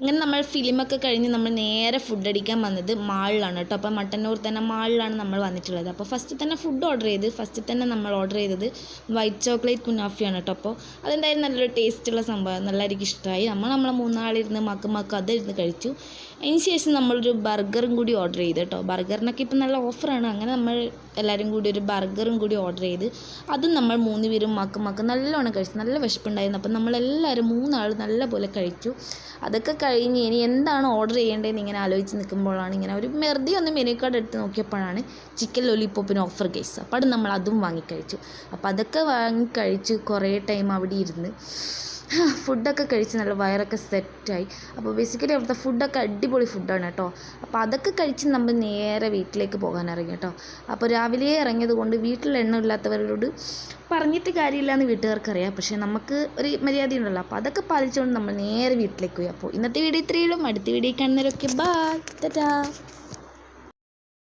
അങ്ങനെ നമ്മൾ ഫിലിമൊക്കെ കഴിഞ്ഞ് നമ്മൾ നേരെ ഫുഡ് അടിക്കാൻ വന്നത് മാളിലാണ് കേട്ടോ. അപ്പോൾ മട്ടന്നൂർ തന്നെ മാളിലാണ് നമ്മൾ വന്നിട്ടുള്ളത്. അപ്പോൾ ഫസ്റ്റ് തന്നെ ഫുഡ് നമ്മൾ ഓർഡർ ചെയ്തത് വൈറ്റ് ചോക്ലേറ്റ് കുനാഫിയാണ് കേട്ടോ. അപ്പോൾ അതെന്തായാലും നല്ലൊരു ടേസ്റ്റുള്ള സംഭവം, നല്ല എനിക്ക് ഇഷ്ടമായി. നമ്മളെ മൂന്നാളിരുന്ന് മക്ക് അതിരുന്ന് കഴിച്ചു. അതിന് ശേഷം നമ്മളൊരു ബർഗറും കൂടി ഓർഡർ ചെയ്ത് കേട്ടോ. ബർഗറിനൊക്കെ ഇപ്പം നല്ല ഓഫറാണ്. അങ്ങനെ നമ്മൾ എല്ലാവരും കൂടി ഒരു ബർഗറും കൂടി ഓർഡർ ചെയ്ത് അതും നമ്മൾ 3 പേരും മക്ക് നല്ലോണം കഴിച്ചു. നല്ല വിശപ്പുണ്ടായിരുന്നു. അപ്പം നമ്മളെല്ലാവരും 3 ആൾ നല്ല പോലെ കഴിച്ചു. അതൊക്കെ കഴിഞ്ഞ് ഇനി എന്താണ് ഓർഡർ ചെയ്യേണ്ടതെന്ന് ഇങ്ങനെ ആലോചിച്ച് നിൽക്കുമ്പോഴാണ് ഇങ്ങനെ ഒരു വെറുതെ ഒന്ന് മെനു കാർഡ് എടുത്ത് നോക്കിയപ്പോഴാണ് ചിക്കൻ ലോലിപോപ്പിന് ഓഫർ കേസ്. അപ്പോൾ നമ്മൾ അതും വാങ്ങിക്കഴിച്ചു. അപ്പോൾ അതൊക്കെ വാങ്ങിക്കഴിച്ച് കുറേ ടൈം അവിടെ ഇരുന്ന് ഫുഡൊക്കെ കഴിച്ച് നല്ല വയറൊക്കെ സെറ്റായി. അപ്പോൾ ബേസിക്കലി അവിടുത്തെ ഫുഡൊക്കെ അടിപൊളി ഫുഡാണ് കേട്ടോ. അപ്പോൾ അതൊക്കെ കഴിച്ച് നമ്മൾ നേരെ വീട്ടിലേക്ക് പോകാൻ ഇറങ്ങി കേട്ടോ. അപ്പോൾ രാവിലെ ഇറങ്ങിയത് കൊണ്ട് വീട്ടിൽ എണ്ണ ഇല്ലാത്തവരോട് പറഞ്ഞിട്ട് കാര്യമില്ല എന്ന് വീട്ടുകാർക്കറിയാം. പക്ഷേ നമുക്ക് ഒരു മര്യാദ ഉണ്ടല്ലോ. അപ്പോൾ അതൊക്കെ പാലിച്ചുകൊണ്ട് നമ്മൾ നേരെ വീട്ടിലേക്ക് പോയി. അപ്പോൾ ഇന്നത്തെ വീഡിയോ ഇത്രയേ ഉള്ളൂ. അടുത്ത വീഡിയോ കാണുന്നവരൊക്കെ ബൈ, ടാറ്റാ.